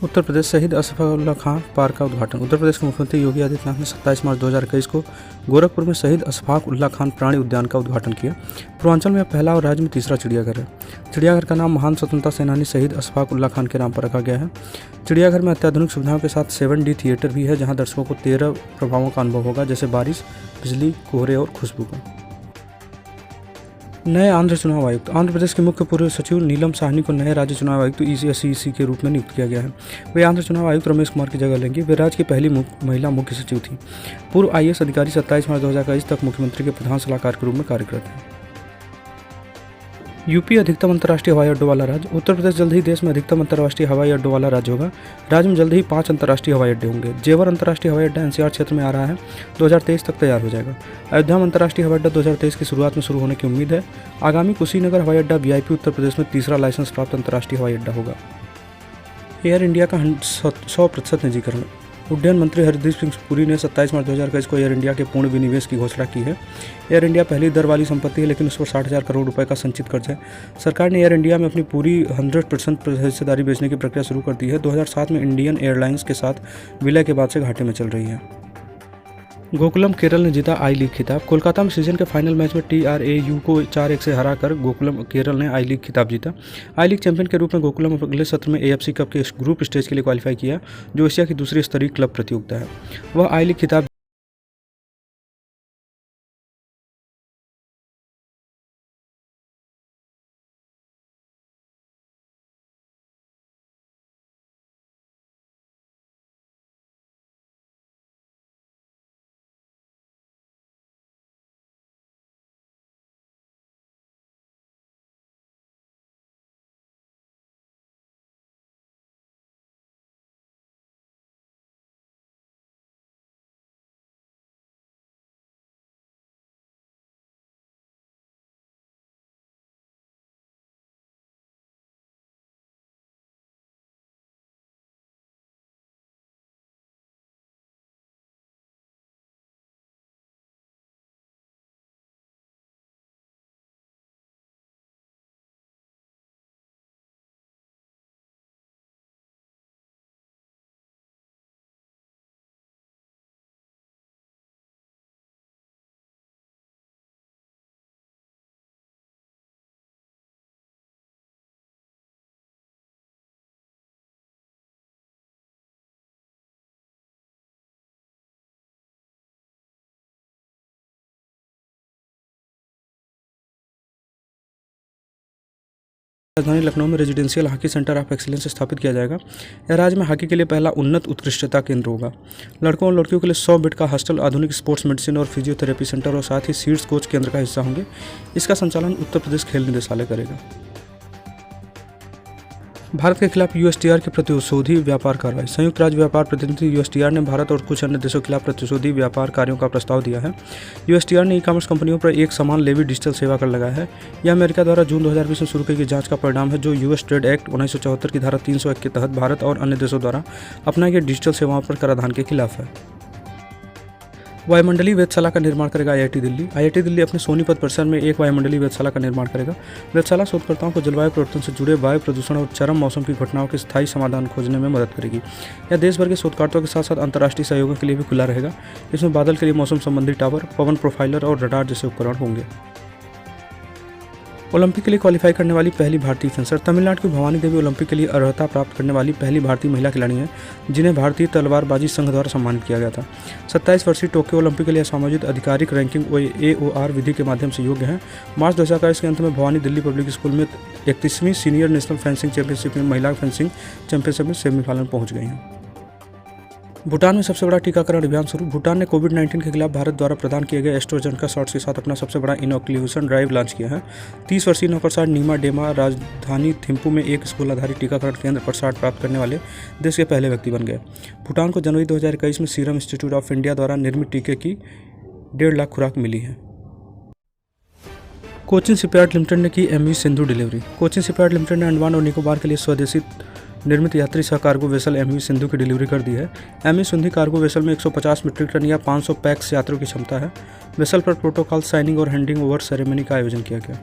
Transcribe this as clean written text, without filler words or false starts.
उत्तर प्रदेश शहीद असफाक खां पार्क का उद्घाटन। उत्तर प्रदेश के मुख्यमंत्री योगी आदित्यनाथ ने 27 मार्च 2021 को गोरखपुर में शहीद असफाक उल्ला खान प्राणी उद्यान का उद्घाटन किया। पूर्वांचल में पहला और राज्य में तीसरा चिड़ियाघर है। चिड़ियाघर का नाम महान स्वतंत्रता सेनानी शहीद असफाक उल्ला खान के नाम पर रखा गया है। चिड़ियाघर में अत्याधुनिक सुविधाओं के साथ 7D थिएटर भी है, जहाँ दर्शकों को 13 प्रभावों का अनुभव होगा, जैसे बारिश, बिजली, कोहरे और खुशबू का। नए आंध्र चुनाव आयुक्त। आंध्र प्रदेश के मुख्य पूर्व सचिव नीलम साहनी को नए राज्य चुनाव आयुक्त ECC के रूप में नियुक्त किया गया है। वे आंध्र चुनाव आयुक्त रमेश कुमार की जगह लेंगे। वे राज्य की पहली महिला मुख्य सचिव थी। पूर्व IAS अधिकारी 27 मार्च 2021 तक मुख्यमंत्री के प्रधान सलाहकार के रूप में कार्यरत हैं। यूपी अधिकतम अंतर्राष्ट्रीय हवाई अड्डों वाला राज्य। उत्तर प्रदेश जल्द ही देश में अधिकतम अंतर्राष्ट्रीय हवाई अड्डों वाला राज्य होगा। राज्य में जल्द ही 5 अंतर्राष्ट्रीय हवाई अड्डे होंगे। जेवर अंतर्राष्ट्रीय हवाई अड्डा NCR क्षेत्र में आ रहा है, 2023 तक तैयार हो जाएगा। अयोध्या में अंतर्राष्ट्रीय हवाई अड्डा 2023 की शुरुआत में शुरू होने की उम्मीद है। आगामी कुशीनगर हवाई अड्डा VIP उत्तर प्रदेश में तीसरा लाइसेंस प्राप्त अंतर्राष्ट्रीय हवाई अड्डा होगा। एयर इंडिया का 100% निजीकरण। उड्डयन मंत्री हरदीप सिंह पुरी ने 27 मार्च 2021 को एयर इंडिया के पूर्ण विनिवेश की घोषणा की है। एयर इंडिया पहली दर वाली संपत्ति है, लेकिन उस पर 60,000 करोड़ रुपए का संचित कर्ज है। सरकार ने एयर इंडिया में अपनी पूरी 100% हिस्सेदारी बेचने की प्रक्रिया शुरू कर दी है। 2007 में इंडियन एयरलाइंस के साथ विलय के बाद से घाटे में चल रही है। गोकुलम केरल ने जीता आई लीग खिताब। कोलकाता में सीजन के फाइनल मैच में TRAU को 4-1 से हराकर गोकुलम केरल ने आई लीग खिताब जीता। आई लीग चैंपियन के रूप में गोकुलम अगले सत्र में AFC कप के ग्रुप स्टेज के लिए क्वालिफाई किया, जो एशिया की दूसरी स्तरीय क्लब प्रतियोगिता है। वह आई लीग खिताब राजधानी लखनऊ में residential hockey centre of excellence स्थापित किया जाएगा। यह राज्य में हॉकी के लिए पहला उन्नत उत्कृष्टता केंद्र होगा। लड़कों और लड़कियों के लिए 100 बेड का हॉस्टल, आधुनिक स्पोर्ट्स मेडिसिन और फिजियोथेरेपी सेंटर और साथ ही सीड्स कोच केंद्र का हिस्सा होंगे। इसका संचालन उत्तर प्रदेश खेल निदेशालय करेगा। भारत के खिलाफ USTR की प्रतिशोधी व्यापार कार्रवाई। संयुक्त राज्य व्यापार प्रतिनिधि USTR ने भारत और कुछ अन्य देशों के खिलाफ प्रतिशोधी व्यापार कार्यों का प्रस्ताव दिया है। USTR ने ई-कॉमर्स कंपनियों पर एक समान लेवी डिजिटल सेवा कर लगाया है। यह अमेरिका द्वारा जून 2020 में शुरू की गई जांच का परिणाम है, जो US ट्रेड एक्ट 1974 की धारा 301 के तहत भारत और अन्य देशों द्वारा अपनाई गई डिजिटल सेवाओं पर कराधान के खिलाफ है। वायुमंडलीय वेधशाला का निर्माण करेगा IIT दिल्ली। IIT दिल्ली अपने सोनीपत परिसर में एक वायुमंडलीय वेधशाला का निर्माण करेगा। वेधशाला शोधकर्ताओं को जलवायु परिवर्तन से जुड़े वायु प्रदूषण और चरम मौसम की घटनाओं के स्थायी समाधान खोजने में मदद करेगी। यह देश भर के शोधकर्ताओं के साथ साथ अंतर्राष्ट्रीय सहयोगों के लिए भी खुला रहेगा। इसमें बादल के लिए मौसम संबंधी टावर, पवन प्रोफाइलर और रडार जैसे उपकरण होंगे। ओलंपिक के लिए क्वालिफाई करने वाली पहली भारतीय फेंसर। तमिलनाडु की भवानी देवी ओलंपिक के लिए अर्हता प्राप्त करने वाली पहली भारतीय महिला खिलाड़ी हैं, जिन्हें भारतीय तलवारबाजी संघ द्वारा सम्मानित किया गया था। 27 वर्षीय टोक्यो ओलंपिक के लिए समायोजित आधिकारिक रैंकिंग AOR विधि के माध्यम से योग्य हैं। मार्च 2021 के अंत में भवानी दिल्ली पब्लिक स्कूल में 31वीं सीनियर नेशनल फेंसिंग चैंपियनशिप में महिला फेंसिंग चैंपियनशिप में सेमीफाइनल में पहुंच गई हैं। भूटान में सबसे बड़ा टीकाकरण अभियान शुरू। भूटान ने कोविड-19 के खिलाफ भारत द्वारा प्रदान किए गए एस्ट्राजेनेका शॉट्स के साथ अपना सबसे बड़ा इनोक्यूलेशन ड्राइव लॉन्च किया है। 30 वर्षीय नौकरशाह नीमा डेमा राजधानी थिम्पू में एक स्कूल आधारित टीकाकरण केंद्र पर शॉट प्राप्त करने वाले देश के पहले व्यक्ति बन गए। भूटान को जनवरी 2021 में सीरम इंस्टीट्यूट ऑफ इंडिया द्वारा निर्मित टीके की 1.5 लाख खुराक मिली है। कोचिन शिपयार्ड लिमिटेड ने की MV Sindhu delivery. Cochin shipyard limited ने अंडमान और निकोबार के लिए स्वदेशी निर्मित यात्री सह कार्गो वेसल MV सिंधु की डिलीवरी कर दी है। MV सिंधु कार्गो वेसल में 150 मीट्रिक टन या 500 पैक्स यात्रियों की क्षमता है। वेसल पर प्रोटोकॉल साइनिंग और हैंडिंग ओवर सेरेमनी का आयोजन किया गया।